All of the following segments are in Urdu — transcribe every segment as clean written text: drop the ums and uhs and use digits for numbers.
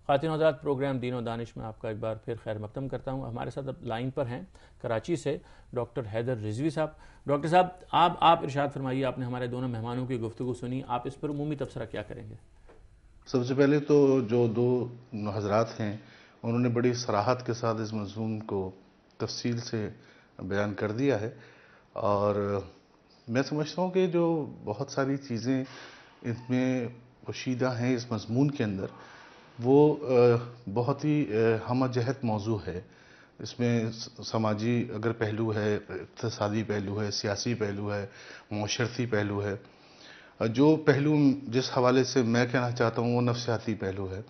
خواتین و حضرات، پروگرام دین و دانش میں آپ کا ایک بار پھر خیر مقدم کرتا ہوں. ہمارے ساتھ اب لائن پر ہیں کراچی سے ڈاکٹر حیدر رضوی صاحب. ڈاکٹر صاحب آپ ارشاد فرمائیے، آپ نے ہمارے دونوں مہمانوں کی گفتگو سنی، آپ اس پر عمومی تبصرہ کیا کریں گے؟ سب سے پہلے تو جو دو حضرات ہیں انہوں نے بڑی صراحت کے ساتھ اس مضمون کو تفصیل سے بیان کر دیا ہے، اور میں سمجھتا ہوں کہ جو بہت ساری چیزیں اس میں پوشیدہ ہیں اس مضمون کے اندر، وہ بہت ہی ہمہ جہت موضوع ہے. اس میں سماجی اگر پہلو ہے، اقتصادی پہلو ہے، سیاسی پہلو ہے، معاشرتی پہلو ہے. جو پہلو جس حوالے سے میں کہنا چاہتا ہوں وہ نفسیاتی پہلو ہے،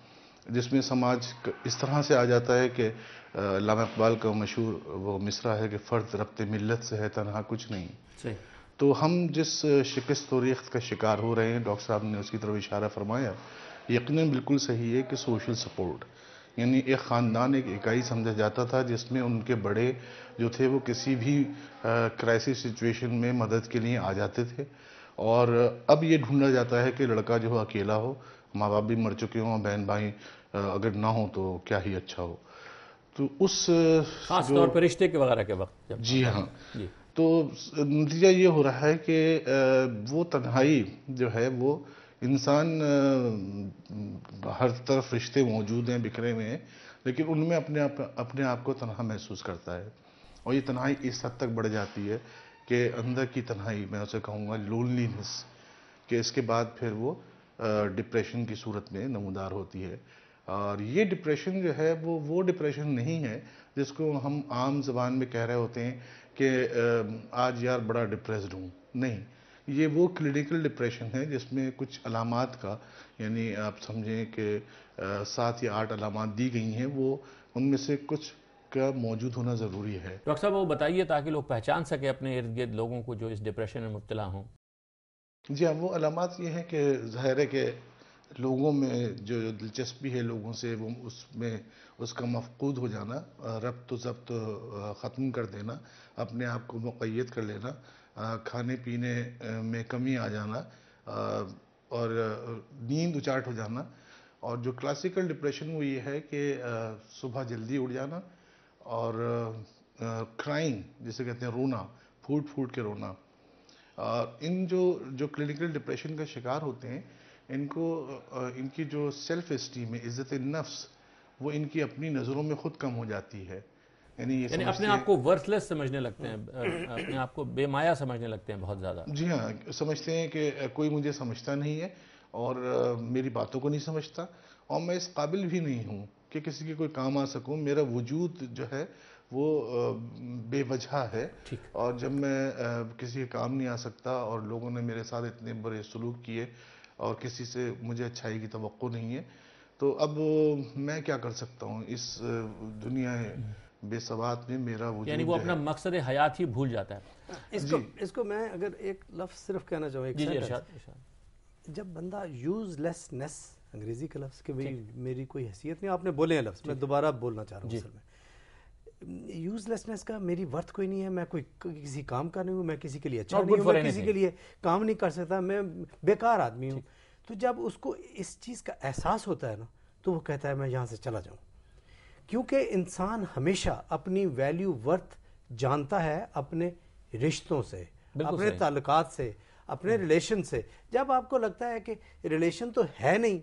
جس میں سماج اس طرح سے آ جاتا ہے کہ علامہ اقبال کا مشہور وہ مصرع ہے کہ فرد ربط ملت سے ہے تنہا کچھ نہیں. صحیح. تو ہم جس شکست و ریخت کا شکار ہو رہے ہیں، ڈاکٹر صاحب نے اس کی طرف اشارہ فرمایا، یقیناً بالکل صحیح ہے کہ سوشل سپورٹ، یعنی ایک خاندان ایک اکائی سمجھا جاتا تھا جس میں ان کے بڑے جو تھے وہ کسی بھی کرائسس سچویشن میں مدد کے لیے آ جاتے تھے. اور اب یہ ڈھونڈا جاتا ہے کہ لڑکا جو اکیلا ہو، ماں باپ بھی مر چکے ہوں، بہن بھائی اگر نہ ہو تو کیا ہی اچھا ہو. تو اس خاص طور پر رشتے کے وغیرہ کے وقت جب جی ہاں، جی تو نتیجہ یہ ہو رہا ہے کہ وہ تنہائی جو ہے وہ انسان ہر طرف رشتے موجود ہیں، بکھرے ہوئے ہیں، لیکن ان میں اپنے آپ کو تنہا محسوس کرتا ہے. اور یہ تنہائی اس حد تک بڑھ جاتی ہے کہ اندر کی تنہائی، میں اسے کہوں گا لونلینس، کہ اس کے بعد پھر وہ ڈپریشن کی صورت میں نمودار ہوتی ہے. اور یہ ڈپریشن جو ہے وہ ڈپریشن نہیں ہے جس کو ہم عام زبان میں کہہ رہے ہوتے ہیں کہ آج یار بڑا ڈپریسڈ ہوں. نہیں، یہ وہ کلینکل ڈپریشن ہے جس میں کچھ علامات کا، یعنی آپ سمجھیں کہ 7 یا 8 علامات دی گئی ہیں، وہ ان میں سے کچھ کا موجود ہونا ضروری ہے. ڈاکٹر صاحب وہ بتائیے تاکہ لوگ پہچان سکیں اپنے ارد گرد لوگوں کو جو اس ڈپریشن میں مبتلا ہوں. جی ہاں، وہ علامات یہ ہیں کہ ظاہر ہے کہ لوگوں میں جو دلچسپی ہے لوگوں سے، وہ اس کا مفقود ہو جانا، ربط و ضبط ختم کر دینا، اپنے آپ کو مقید کر لینا، کھانے پینے میں کمی آ جانا، اور نیند اچاٹ ہو جانا. اور جو کلاسیکل ڈپریشن وہ یہ ہے کہ صبح جلدی اٹھ جانا، اور کرائنگ جسے کہتے ہیں رونا، پھوٹ پھوٹ کے رونا. ان جو کلینکل ڈپریشن کا شکار ہوتے ہیں، ان کی جو سیلف اسٹیم ہے، عزت نفس، وہ ان کی اپنی نظروں میں خود کم ہو جاتی ہے. یعنی اپنے آپ کو ورتھ لیس سمجھنے لگتے ہیں، اپنے آپ کو بے مایا سمجھنے لگتے ہیں بہت زیادہ. جی ہاں، سمجھتے ہیں کہ کوئی مجھے سمجھتا نہیں ہے اور میری باتوں کو نہیں سمجھتا، اور میں اس قابل بھی نہیں ہوں کہ کسی کے کوئی کام آ سکوں. میرا وجود جو ہے وہ بے وجہ ہے، اور جب میں کسی کے کام نہیں آ سکتا اور لوگوں نے میرے ساتھ اتنے برے سلوک کیے اور کسی سے مجھے اچھائی کی توقع نہیں ہے، تو اب میں کیا کر سکتا ہوں اس دنیا بے ثبات میں. میرا وجود یعنی وہ اپنا مقصد حیات ہی بھول جاتا ہے. اس کو میں اگر ایک لفظ صرف کہنا چاہوں، ایک سینٹنس، جب بندہ یوز لیسنس، انگریزی کا لفظ کہ میری کوئی حیثیت نہیں، آپ نے بولے ہیں لفظ، میں دوبارہ بولنا چاہ رہا ہوں اصل میں یوز لیسنس کا، میری ورتھ کوئی نہیں ہے، میں کوئی کسی کام کا نہیں ہوں، میں کسی کے لیے اچھا نہیں ہوں، میں کسی کے لیے کام نہیں کر سکتا، میں بیکار آدمی ہوں. تو جب اس کو اس چیز کا احساس ہوتا ہے نا، تو وہ کہتا ہے میں یہاں سے چلا جاؤں. کیونکہ انسان ہمیشہ اپنی ویلیو ورتھ جانتا ہے اپنے رشتوں سے، اپنے تعلقات سے، اپنے ریلیشن سے. جب آپ کو لگتا ہے کہ ریلیشن تو ہے نہیں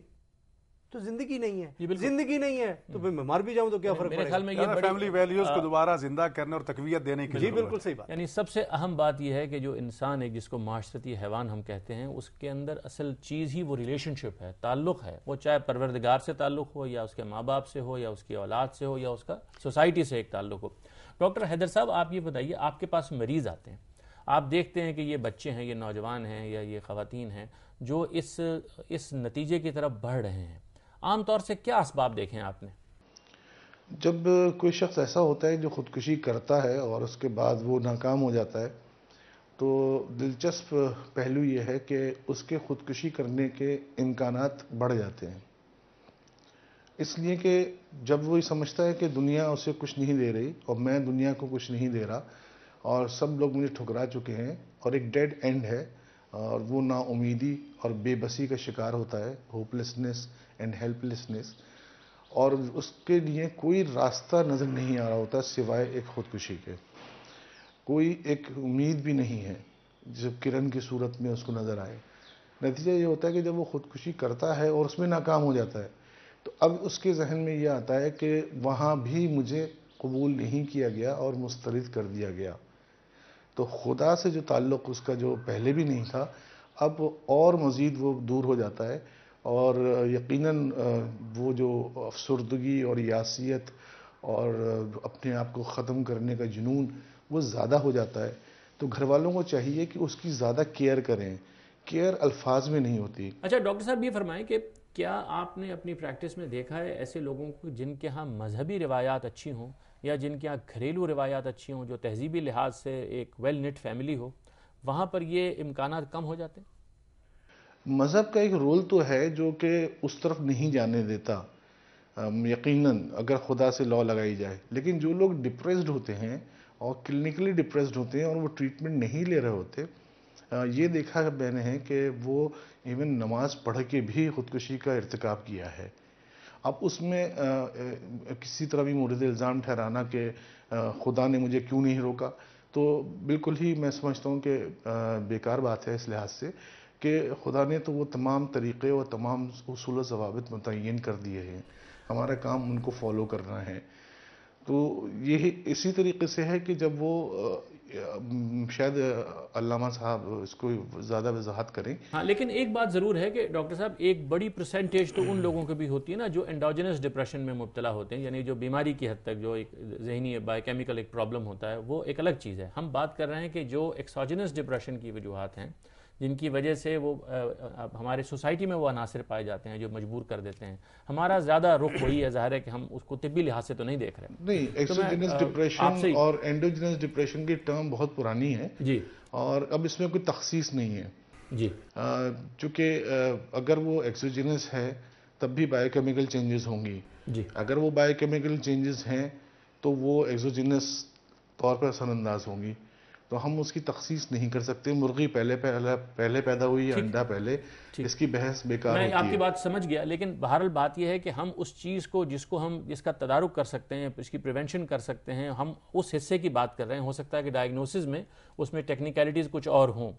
تو زندگی نہیں ہے، زندگی نہیں ہے تو میں مر بھی جاؤں تو کیا فرق پڑے گا. فیملی ویلیوز کو دوبارہ زندہ کرنے اور تقویت دینے کی جی بالکل صحیح بات. یعنی سب سے اہم بات یہ ہے کہ جو انسان ہے، جس کو معاشرتی حیوان ہم کہتے ہیں، اس کے اندر اصل چیز ہی وہ ریلیشن شپ ہے، تعلق ہے. وہ چاہے پروردگار سے تعلق ہو، یا اس کے ماں باپ سے ہو، یا اس کی اولاد سے ہو، یا اس کا سوسائٹی سے ایک تعلق ہو. ڈاکٹر حیدر صاحب آپ یہ بتائیے، آپ کے پاس مریض آتے ہیں، آپ دیکھتے ہیں کہ یہ بچے ہیں، یہ نوجوان ہیں، یا یہ خواتین ہیں جو اس نتیجے کی طرف بڑھ رہے ہیں. عام طور سے کیا اسباب دیکھیں آپ نے؟ جب کوئی شخص ایسا ہوتا ہے جو خودکشی کرتا ہے اور اس کے بعد وہ ناکام ہو جاتا ہے، تو دلچسپ پہلو یہ ہے کہ اس کے خودکشی کرنے کے امکانات بڑھ جاتے ہیں. اس لیے کہ جب وہ یہ سمجھتا ہے کہ دنیا اسے کچھ نہیں دے رہی اور میں دنیا کو کچھ نہیں دے رہا، اور سب لوگ مجھے ٹھکرا چکے ہیں، اور ایک ڈیڈ اینڈ ہے، اور وہ نا امیدی اور بے بسی کا شکار ہوتا ہے، hope lessons and help lessons. اور اس کے لیے کوئی راستہ نظر نہیں آ رہا ہوتا سوائے ایک خودکشی کے. کوئی ایک امید بھی نہیں ہے جب کرن کی صورت میں اس کو نظر آئے. نتیجہ یہ ہوتا ہے کہ جب وہ خودکشی کرتا ہے اور اس میں ناکام ہو جاتا ہے تو اب اس کے ذہن میں یہ آتا ہے کہ وہاں بھی مجھے قبول نہیں کیا گیا اور مسترد کر دیا گیا. تو خدا سے جو تعلق اس کا جو پہلے بھی نہیں تھا اب اور مزید وہ دور ہو جاتا ہے اور یقیناً وہ جو افسردگی اور یاسیت اور اپنے آپ کو ختم کرنے کا جنون وہ زیادہ ہو جاتا ہے. تو گھر والوں کو چاہیے کہ اس کی زیادہ کیئر کریں. کیئر الفاظ میں نہیں ہوتی. اچھا ڈاکٹر صاحب یہ فرمائیں کہ کیا آپ نے اپنی پریکٹس میں دیکھا ہے ایسے لوگوں کو جن کے ہاں مذہبی روایات اچھی ہوں یا جن کے ہاں گھریلو روایات اچھی ہوں, جو تہذیبی لحاظ سے ایک ویل نٹ فیملی ہو, وہاں پر یہ امکانات کم ہو جاتے ہیں؟ مذہب کا ایک رول تو ہے جو کہ اس طرف نہیں جانے دیتا یقیناً اگر خدا سے لا لگائی جائے. لیکن جو لوگ ڈپریسڈ ہوتے ہیں اور کلینکلی ڈپریسڈ ہوتے ہیں اور وہ ٹریٹمنٹ نہیں لے رہے ہوتے, یہ دیکھا میں نے کہ وہ ایون نماز پڑھ کے بھی خودکشی کا ارتکاب کیا ہے. اب اس میں کسی طرح بھی مورد الزام ٹھہرانا کہ خدا نے مجھے کیوں نہیں روکا, تو بالکل ہی میں سمجھتا ہوں کہ بیکار بات ہے اس لحاظ سے کہ خدا نے تو وہ تمام طریقے اور تمام اصول و ضوابط متعین کر دیے ہیں, ہمارا کام ان کو فالو کرنا ہے. تو یہ اسی طریقے سے ہے کہ جب وہ شاید علامہ صاحب اس کو زیادہ وضاحت کریں. ہاں لیکن ایک بات ضرور ہے کہ ڈاکٹر صاحب ایک بڑی پرسنٹیج تو ان لوگوں کی بھی ہوتی ہے نا جو انڈوجنس ڈپریشن میں مبتلا ہوتے ہیں, یعنی جو بیماری کی حد تک جو ایک ذہنی بایو کیمیکل ایک پرابلم ہوتا ہے وہ ایک الگ چیز ہے. ہم بات کر رہے ہیں کہ جو ایکسوجنس ڈپریشن کی وجوہات ہیں جن کی وجہ سے وہ ہمارے سوسائٹی میں وہ عناصر پائے جاتے ہیں جو مجبور کر دیتے ہیں. ہمارا زیادہ رخ وہی ہے, ظاہر ہے کہ ہم اس کو طبی لحاظ سے تو نہیں دیکھ رہے. نہیں, ایکسوجنس ڈپریشن اور انڈوجنس ڈپریشن کی ٹرم بہت پرانی ہے جی, اور اب اس میں کوئی تخصیص نہیں ہے جی. چونکہ اگر وہ ایکسوجنس ہے تب بھی بایو کیمیکل چینجز ہوں گی جی. اگر وہ بایو کیمیکل چینجز ہیں تو وہ ایکسوجنس طور پر اثر انداز ہوں گی. تو ہم اس کی تخصیص نہیں کر سکتے. مرغی پہلے پیدا ہوئی یا انڈا پہلے, اس کی بحث بیکار ہوتی ہے. میں آپ کی بات سمجھ گیا, لیکن بہرحال بات یہ ہے کہ ہم اس چیز کو جس کا تدارک کر سکتے ہیں, اس کی پریونشن کر سکتے ہیں, ہم اس حصے کی بات کر رہے ہیں. ہو سکتا ہے کہ ڈائگنوسس میں اس میں ٹیکنیکلٹیز کچھ اور ہوں,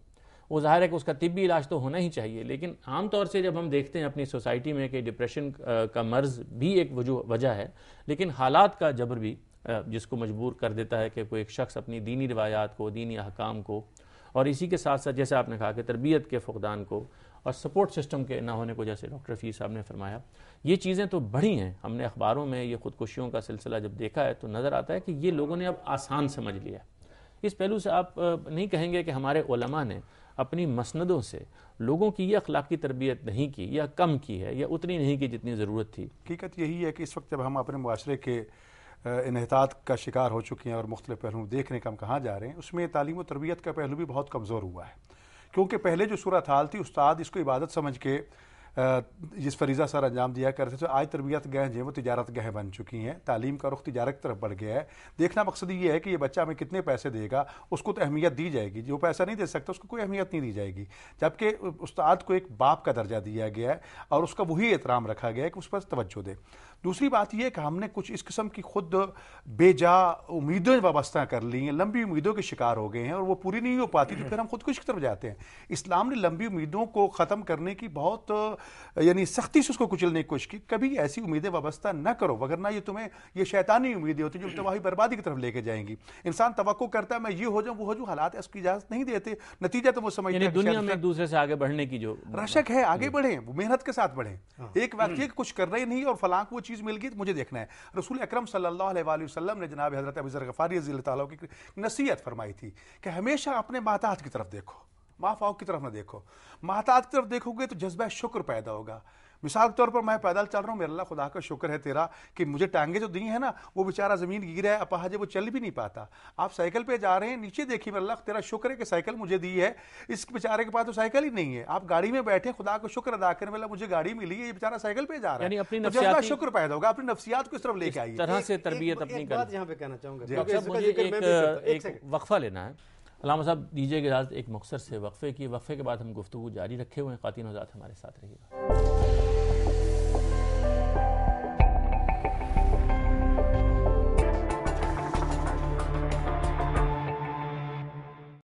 وہ ظاہر ہے کہ اس کا طبی علاج تو ہونا ہی چاہیے. لیکن عام طور سے جب ہم دیکھتے ہیں اپنی سوسائٹی میں کہ ڈپریشن کا مرض بھی ایک وجہ ہے, لیکن حالات کا جبر بھی جس کو مجبور کر دیتا ہے کہ کوئی ایک شخص اپنی دینی روایات کو, دینی احکام کو, اور اسی کے ساتھ ساتھ جیسے آپ نے کہا کہ تربیت کے فقدان کو اور سپورٹ سسٹم کے نہ ہونے کو, جیسے ڈاکٹر رفیع صاحب نے فرمایا, یہ چیزیں تو بڑھی ہیں. ہم نے اخباروں میں یہ خودکشیوں کا سلسلہ جب دیکھا ہے تو نظر آتا ہے کہ یہ لوگوں نے اب آسان سمجھ لیا. اس پہلو سے آپ نہیں کہیں گے کہ ہمارے علماء نے اپنی مسندوں سے لوگوں کی یہ اخلاقی تربیت نہیں کی یا کم کی ہے یا اتنی نہیں کی جتنی ضرورت تھی؟ حقیقت یہی ہے کہ اس وقت جب ہم اپنے معاشرے کے انحطاط کا شکار ہو چکے ہیں اور مختلف پہلوؤں دیکھنے کا ہم کہاں جا رہے ہیں, اس میں تعلیم و تربیت کا پہلو بھی بہت کمزور ہوا ہے. کیونکہ پہلے جو صورتحال تھی, استاد اس کو عبادت سمجھ کے جس فریضہ سر انجام دیا کرتے تھے, آج تربیت گاہیں جو ہیں وہ تجارت گاہیں بن چکی ہیں. تعلیم کا رخ تجارت کی طرف بڑھ گیا ہے. دیکھنا مقصد یہ ہے کہ یہ بچہ ہمیں کتنے پیسے دے گا, اس کو تو اہمیت دی جائے گی. جو پیسہ نہیں دے سکتا اس کو کوئی اہمیت نہیں دی جائے گی. جبکہ استاد کو ایک باپ کا درجہ دیا گیا ہے اور اس کا وہی احترام رکھا گیا ہے کہ اس پر توجہ دے. دوسری بات یہ ہے کہ ہم نے کچھ اس قسم کی خود بے جا امیدیں وابستہ کر لی ہیں, لمبی امیدوں کے شکار ہو گئے ہیں اور وہ پوری نہیں ہو پاتی تو پھر ہم خودکشی کی طرف جاتے ہیں. اسلام نے لمبی امیدوں کو ختم کرنے کی بہت یعنی سختی سے اس کو کچلنے کی کوشش کی. کبھی ایسی امیدیں وابستہ نہ کرو, وگرنہ یہ تمہیں یہ شیطانی امیدیں ہوتی ہیں جو تباہی بربادی کی طرف لے کے جائیں گی. انسان توقع کرتا ہے میں یہ ہو جاؤں وہ ہو جاؤں, حالات اس کی اجازت نہیں دیتے. نتیجہ تو وہ سمجھتے ہیں دنیا میں ایک دوسرے سے آگے بڑھنے کی جو رشک ہے, آگے بڑھیں, وہ محنت کے ساتھ بڑھیں. ایک وقت یہ کچھ کر رہے نہیں اور فلاں کو وہ چیز مل گئی تو مجھے دیکھنا ہے. رسول اکرم صلی اللہ علیہ وآلہ وسلم نے جناب حضرت ابو ذر غفاری رضی اللہ تعالیٰ کی نصیحت فرمائی تھی کہ ہمیشہ اپنے محتاج کی طرف دیکھو, مافوق کی طرف نہ دیکھو. محتاج کی طرف دیکھو گے تو جذبہ شکر پیدا ہوگا. مثال کے طور پر میں پیدل چل رہا ہوں, میرے اللہ خدا کا شکر ہے تیرا کہ مجھے ٹانگیں جو دی ہیں نا, وہ بیچارہ زمین گر ہے, اپاہج ہے, وہ چل بھی نہیں پاتا. آپ سائیکل پہ جا رہے ہیں, نیچے دیکھیے میرے اللہ تیرا شکر ہے کہ سائیکل مجھے دی ہے, اس بیچارے کے پاس تو سائیکل ہی نہیں ہے. آپ گاڑی میں بیٹھے, خدا کو شکر ادا کریں, اللہ مجھے گاڑی ملی ہے, یہ بیچارہ سائیکل پہ جا رہا ہے. یعنی اپنی نفسیاتی شکر پیدا ہوگا, اپنی نفسیات کو اس طرف لے کے آئیے. طرح سے تربیت اپنی بات یہاں پہ کہنا چاہوں گا, مجھے ایک وقفہ لینا ہے. علامہ صاحب دیجیے کہ اجازت ایک مختصر سے وقفے کی. وقفے کے بعد ہم گفتگو جاری رکھے ہوئے ہیں. خواتین و حضرات ہمارے ساتھ رہیے گا.